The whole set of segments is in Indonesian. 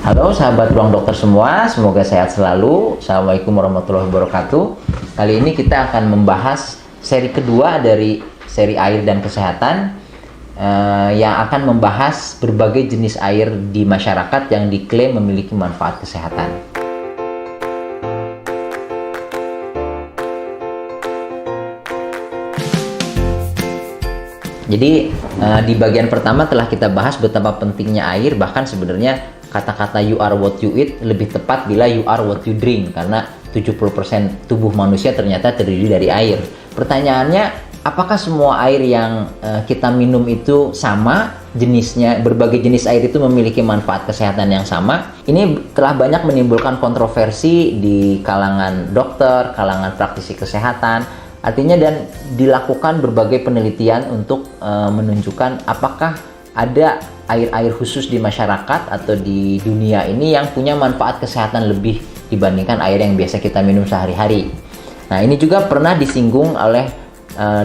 Halo sahabat Ruang Dokter semua, semoga sehat selalu. Assalamualaikum warahmatullahi wabarakatuh. Kali ini kita akan membahas seri kedua dari seri air dan kesehatan yang akan membahas berbagai jenis air di masyarakat yang diklaim memiliki manfaat kesehatan. Jadi di bagian pertama telah kita bahas betapa pentingnya air, bahkan sebenarnya kata-kata you are what you eat lebih tepat bila you are what you drink, karena 70% tubuh manusia ternyata terdiri dari air. Pertanyaannya, apakah semua air yang kita minum itu sama jenisnya, berbagai jenis air itu memiliki manfaat kesehatan yang sama? Ini telah banyak menimbulkan kontroversi di kalangan dokter, kalangan praktisi kesehatan. Artinya, dan dilakukan berbagai penelitian untuk menunjukkan apakah ada air-air khusus di masyarakat atau di dunia ini yang punya manfaat kesehatan lebih dibandingkan air yang biasa kita minum sehari-hari. Nah, ini juga pernah disinggung oleh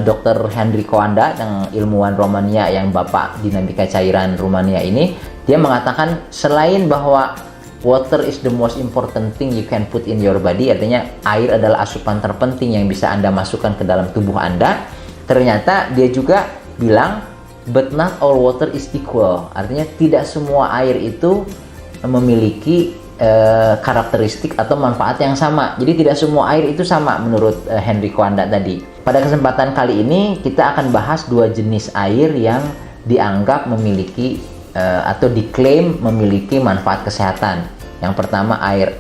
Dr. Hendrik Coanda, yang ilmuwan Romania, yang bapak dinamika cairan Rumania ini. Dia mengatakan selain bahwa water is the most important thing you can put in your body, artinya air adalah asupan terpenting yang bisa Anda masukkan ke dalam tubuh Anda. Ternyata dia juga bilang, but not all water is equal. Artinya tidak semua air itu memiliki karakteristik atau manfaat yang sama. Jadi tidak semua air itu sama menurut Hendrik Coanda tadi. Pada kesempatan kali ini kita akan bahas dua jenis air yang dianggap memiliki atau diklaim memiliki manfaat kesehatan. Yang pertama air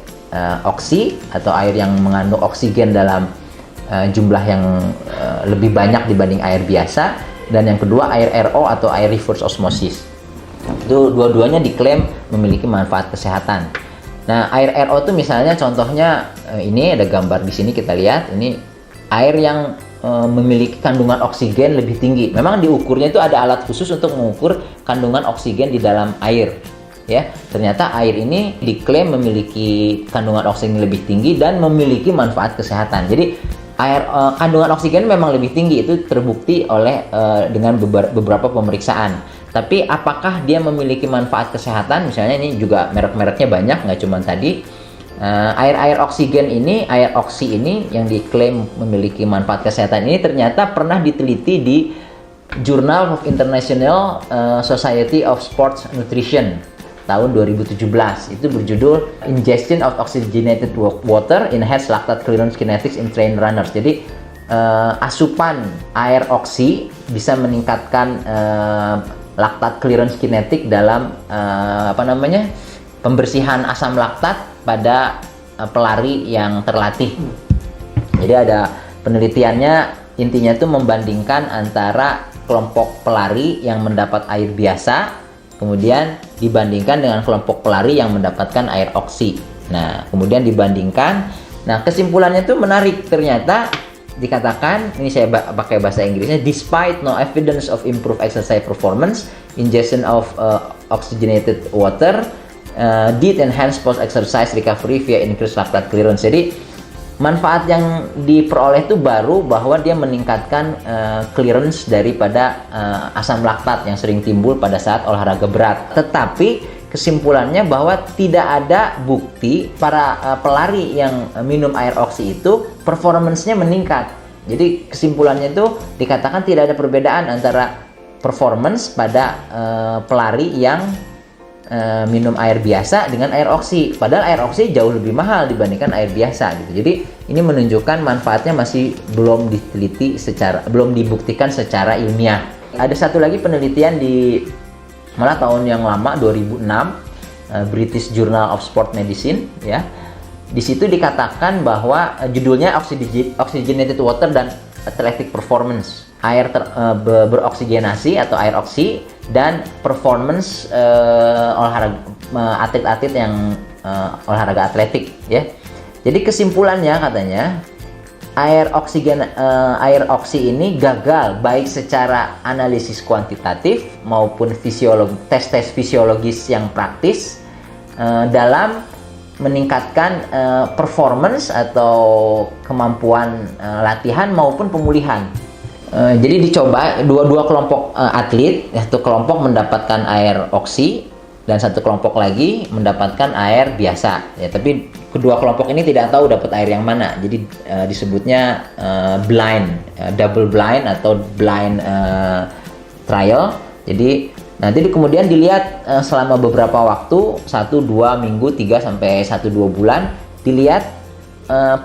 oksi atau air yang mengandung oksigen dalam jumlah yang lebih banyak dibanding air biasa, dan yang kedua air RO atau air reverse osmosis. Itu dua-duanya diklaim memiliki manfaat kesehatan. Nah, air RO itu misalnya contohnya ini ada gambar di sini, kita lihat ini air yang memiliki kandungan oksigen lebih tinggi. Memang diukurnya itu ada alat khusus untuk mengukur kandungan oksigen di dalam air. Ya, ternyata air ini diklaim memiliki kandungan oksigen lebih tinggi dan memiliki manfaat kesehatan. Jadi air kandungan oksigen memang lebih tinggi, itu terbukti oleh dengan beberapa pemeriksaan. Tapi apakah dia memiliki manfaat kesehatan? Misalnya ini juga merek-mereknya banyak, nggak cuma tadi. Air oksigen ini, air oksi ini yang diklaim memiliki manfaat kesehatan ini ternyata pernah diteliti di Journal of International Society of Sports Nutrition tahun 2017. Itu berjudul Ingestion of Oxygenated Water Enhance Lactate Clearance Kinetics in Trained Runners. Jadi asupan air oksi bisa meningkatkan lactate clearance kinetic dalam pembersihan asam laktat pada pelari yang terlatih. Jadi ada penelitiannya, intinya itu membandingkan antara kelompok pelari yang mendapat air biasa kemudian dibandingkan dengan kelompok pelari yang mendapatkan air oksi. Nah, kemudian dibandingkan. Nah, kesimpulannya itu menarik. Ternyata dikatakan, ini saya pakai bahasa Inggrisnya, despite no evidence of improved exercise performance, ingestion of oxygenated water did enhance post-exercise recovery via increased lactate clearance. Jadi manfaat yang diperoleh itu baru bahwa dia meningkatkan clearance daripada asam laktat yang sering timbul pada saat olahraga berat. Tetapi kesimpulannya bahwa tidak ada bukti para pelari yang minum air oksi itu performance-nya meningkat. Jadi kesimpulannya itu dikatakan tidak ada perbedaan antara performance pada pelari yang minum air biasa dengan air oksi, padahal air oksi jauh lebih mahal dibandingkan air biasa gitu. Jadi ini menunjukkan manfaatnya masih belum diteliti belum dibuktikan secara ilmiah. Ada satu lagi penelitian di malah tahun yang lama 2006, British Journal of Sport Medicine, ya. Di situ dikatakan bahwa judulnya Oxygenated Water dan Athletic Performance. Air beroksigenasi atau air oksi dan performance atlet-atlet yang olahraga atletik, ya. Jadi kesimpulannya katanya air oksi ini gagal baik secara analisis kuantitatif maupun tes fisiologis yang praktis dalam meningkatkan performance atau kemampuan latihan maupun pemulihan. Jadi dicoba dua kelompok atlet, satu kelompok mendapatkan air oksi dan satu kelompok lagi mendapatkan air biasa. Ya, tapi kedua kelompok ini tidak tahu dapat air yang mana. Jadi disebutnya blind, double blind atau blind trial. Jadi nanti kemudian dilihat selama beberapa waktu, 1-2 minggu, 3-1-2 bulan, dilihat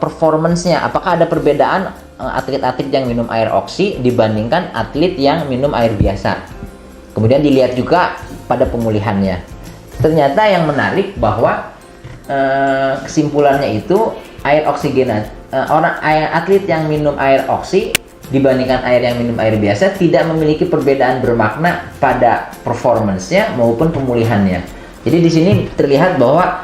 performance-nya. Apakah ada perbedaan atlet-atlet yang minum air oksi dibandingkan atlet yang minum air biasa. Kemudian dilihat juga pada pemulihannya. Ternyata yang menarik bahwa kesimpulannya itu air oksigenat, atlet yang minum air oksi dibandingkan air yang minum air biasa tidak memiliki perbedaan bermakna pada performance-nya maupun pemulihannya. Jadi di sini terlihat bahwa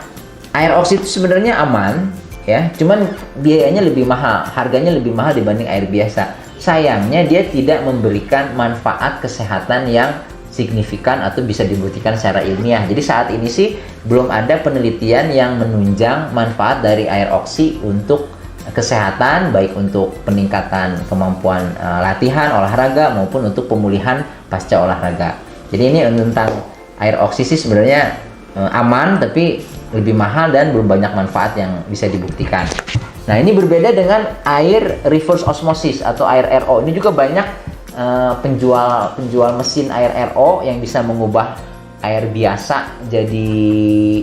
air oksi itu sebenarnya aman, ya, cuman biayanya lebih mahal, harganya lebih mahal dibanding air biasa. Sayangnya dia tidak memberikan manfaat kesehatan yang signifikan atau bisa dibuktikan secara ilmiah. Jadi saat ini sih belum ada penelitian yang menunjang manfaat dari air oksi untuk kesehatan, baik untuk peningkatan kemampuan latihan olahraga maupun untuk pemulihan pasca olahraga. Jadi ini tentang air oksi sih sebenarnya aman, tapi lebih mahal dan belum banyak manfaat yang bisa dibuktikan. Nah, ini berbeda dengan air reverse osmosis atau air RO. Ini juga banyak penjual mesin air RO yang bisa mengubah air biasa jadi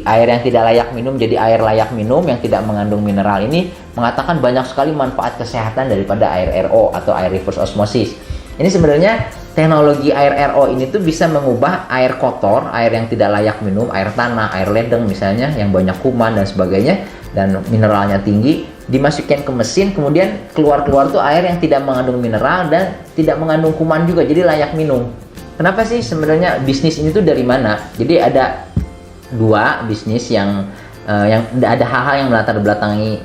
air yang tidak layak minum jadi air layak minum yang tidak mengandung mineral. Ini mengatakan banyak sekali manfaat kesehatan daripada air RO atau air reverse osmosis. Ini sebenarnya teknologi air RO ini tuh bisa mengubah air kotor, air yang tidak layak minum, air tanah, air ledeng misalnya yang banyak kuman dan sebagainya dan mineralnya tinggi, dimasukkan ke mesin, kemudian keluar tuh air yang tidak mengandung mineral dan tidak mengandung kuman juga, jadi layak minum. Kenapa sih sebenarnya bisnis ini tuh dari mana? Jadi ada dua bisnis yang ada hal-hal yang melatar belakangi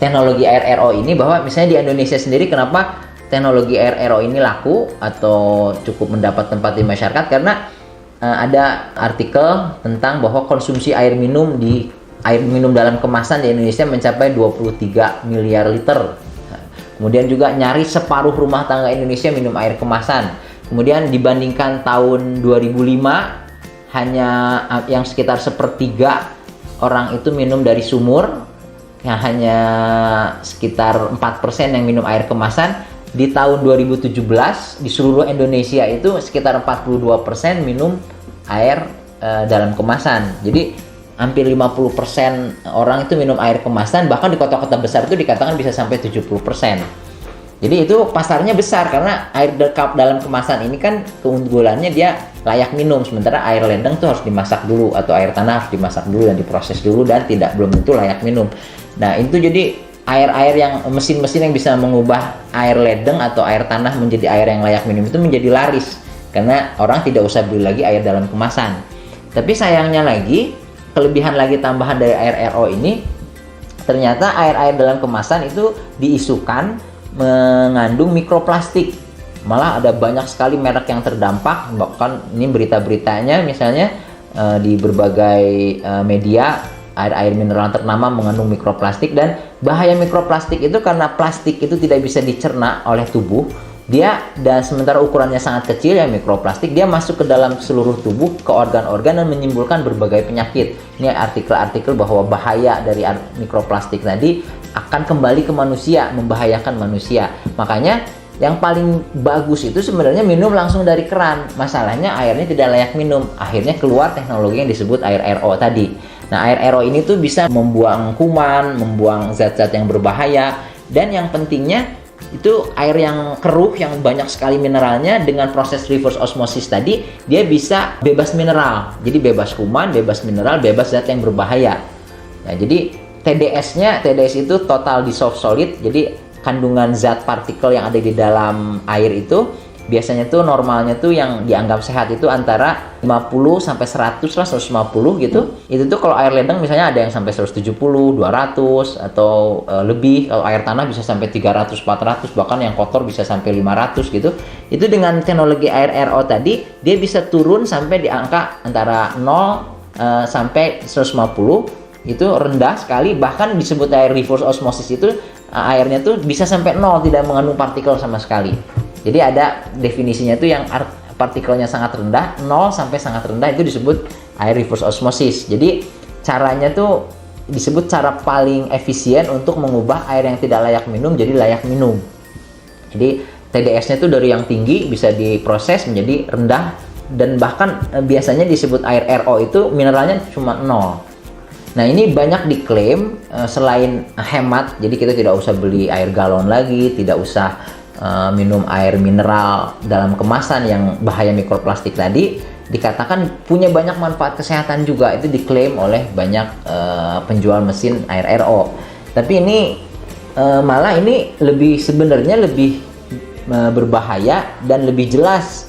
teknologi air RO ini, bahwa misalnya di Indonesia sendiri kenapa teknologi air RO ini laku atau cukup mendapat tempat di masyarakat, karena ada artikel tentang bahwa konsumsi air minum dalam kemasan di Indonesia mencapai 23 miliar liter. Kemudian juga nyaris separuh rumah tangga Indonesia minum air kemasan. Kemudian dibandingkan tahun 2005 hanya yang sekitar sepertiga orang itu minum dari sumur, yang hanya sekitar 4% yang minum air kemasan. Di tahun 2017 di seluruh Indonesia itu sekitar 42% minum air dalam kemasan. Jadi hampir 50% orang itu minum air kemasan, bahkan di kota-kota besar itu dikatakan bisa sampai 70%. Jadi itu pasarnya besar karena air dalam kemasan ini kan keunggulannya dia layak minum, sementara air ledeng itu harus dimasak dulu atau air tanah harus dimasak dulu dan diproses dulu dan belum tentu layak minum. Nah, itu jadi air-air yang mesin-mesin yang bisa mengubah air ledeng atau air tanah menjadi air yang layak minum itu menjadi laris karena orang tidak usah beli lagi air dalam kemasan. Tapi sayangnya lagi, kelebihan lagi tambahan dari air RO ini, ternyata air-air dalam kemasan itu diisukan mengandung mikroplastik. Malah ada banyak sekali merek yang terdampak, bahkan ini berita-beritanya misalnya di berbagai media, air-air mineral ternama mengandung mikroplastik. Dan bahaya mikroplastik itu karena plastik itu tidak bisa dicerna oleh tubuh, dan sementara ukurannya sangat kecil ya mikroplastik, dia masuk ke dalam seluruh tubuh, ke organ-organ dan menimbulkan berbagai penyakit. Ini artikel-artikel bahwa bahaya dari mikroplastik tadi akan kembali ke manusia, membahayakan manusia. Makanya yang paling bagus itu sebenarnya minum langsung dari keran. Masalahnya airnya tidak layak minum. Akhirnya keluar teknologi yang disebut air RO tadi. Nah, air RO ini tuh bisa membuang kuman, membuang zat-zat yang berbahaya, dan yang pentingnya itu air yang keruh yang banyak sekali mineralnya, dengan proses reverse osmosis tadi dia bisa bebas mineral. Jadi bebas kuman, bebas mineral, bebas zat yang berbahaya. Nah, jadi TDS itu total dissolved solid. Jadi kandungan zat partikel yang ada di dalam air itu biasanya tuh normalnya tuh yang dianggap sehat itu antara 50 sampai 100 lah, 150 gitu. Itu tuh kalau air ledeng misalnya ada yang sampai 170, 200 atau lebih. Kalau air tanah bisa sampai 300, 400, bahkan yang kotor bisa sampai 500 gitu. Itu dengan teknologi air RO tadi dia bisa turun sampai di angka antara 0 sampai 150. Itu rendah sekali, bahkan disebut air reverse osmosis itu airnya tuh bisa sampai 0, tidak mengandung partikel sama sekali. Jadi ada definisinya tuh yang partikelnya sangat rendah, 0 sampai sangat rendah, itu disebut air reverse osmosis. Jadi caranya tuh disebut cara paling efisien untuk mengubah air yang tidak layak minum jadi layak minum. Jadi TDS-nya itu dari yang tinggi bisa diproses menjadi rendah, dan bahkan biasanya disebut air RO itu mineralnya cuma 0. Nah, ini banyak diklaim selain hemat, jadi kita tidak usah beli air galon lagi, tidak usah minum air mineral dalam kemasan yang bahaya mikroplastik tadi, dikatakan punya banyak manfaat kesehatan juga. Itu diklaim oleh banyak penjual mesin air RO. Tapi ini malah ini sebenarnya lebih berbahaya dan lebih jelas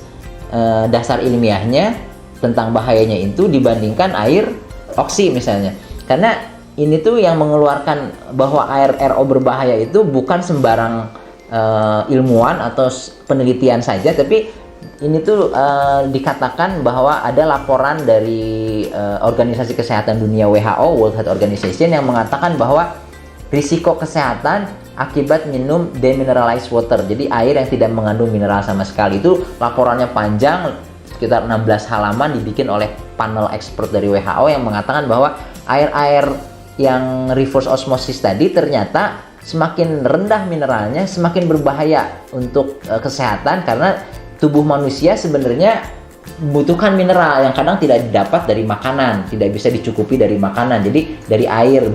dasar ilmiahnya tentang bahayanya itu dibandingkan air oksi misalnya. Karena ini tuh yang mengeluarkan bahwa air RO berbahaya itu bukan sembarang ilmuwan atau penelitian saja, tapi ini tuh dikatakan bahwa ada laporan dari Organisasi Kesehatan Dunia WHO, World Health Organization, yang mengatakan bahwa risiko kesehatan akibat minum demineralized water, jadi air yang tidak mengandung mineral sama sekali, itu laporannya panjang, sekitar 16 halaman, dibikin oleh panel expert dari WHO yang mengatakan bahwa air-air yang reverse osmosis tadi ternyata semakin rendah mineralnya semakin berbahaya untuk kesehatan, karena tubuh manusia sebenarnya membutuhkan mineral yang kadang tidak didapat dari makanan, tidak bisa dicukupi dari makanan. Jadi dari air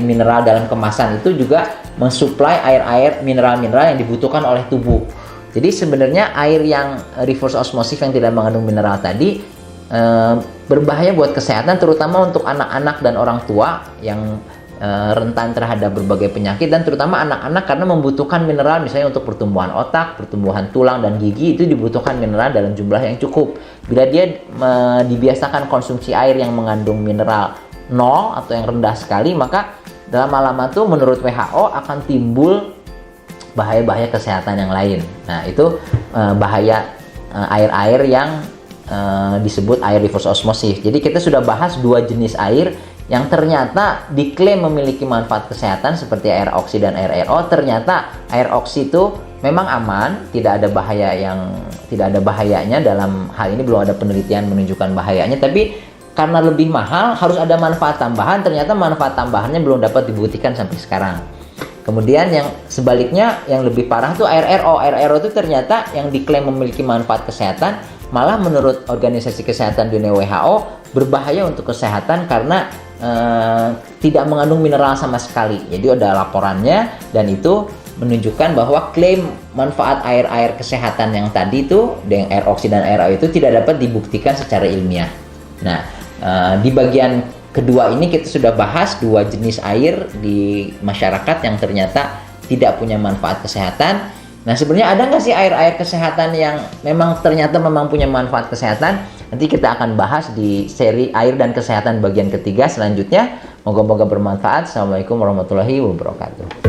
mineral dalam kemasan itu juga mensuplai air mineral-mineral yang dibutuhkan oleh tubuh. Jadi sebenarnya air yang reverse osmosis yang tidak mengandung mineral tadi berbahaya buat kesehatan, terutama untuk anak-anak dan orang tua yang rentan terhadap berbagai penyakit, dan terutama anak-anak karena membutuhkan mineral misalnya untuk pertumbuhan otak, pertumbuhan tulang dan gigi, itu dibutuhkan mineral dalam jumlah yang cukup. Bila dia dibiasakan konsumsi air yang mengandung mineral 0 atau yang rendah sekali, maka dalam lama-lama tuh menurut WHO akan timbul bahaya-bahaya kesehatan yang lain. Nah, itu bahaya air-air yang disebut air reverse osmosis. Jadi kita sudah bahas 2 jenis air yang ternyata diklaim memiliki manfaat kesehatan seperti air oksi dan air RO. Ternyata air oksi itu memang aman, tidak ada bahayanya. Dalam hal ini belum ada penelitian menunjukkan bahayanya, tapi karena lebih mahal harus ada manfaat tambahan. Ternyata manfaat tambahannya belum dapat dibuktikan sampai sekarang. Kemudian yang sebaliknya yang lebih parah tuh air RO. Air RO itu ternyata yang diklaim memiliki manfaat kesehatan malah menurut Organisasi Kesehatan Dunia WHO berbahaya untuk kesehatan karena tidak mengandung mineral sama sekali. Jadi ada laporannya, dan itu menunjukkan bahwa klaim manfaat air-air kesehatan yang tadi itu, dengan air oksi dan air RO itu tidak dapat dibuktikan secara ilmiah. Nah, di bagian kedua ini kita sudah bahas 2 jenis air di masyarakat yang ternyata tidak punya manfaat kesehatan. Nah, sebenarnya ada nggak sih air-air kesehatan yang memang punya manfaat kesehatan? Nanti kita akan bahas di seri air dan kesehatan bagian ketiga selanjutnya. Moga-moga bermanfaat. Assalamualaikum warahmatullahi wabarakatuh.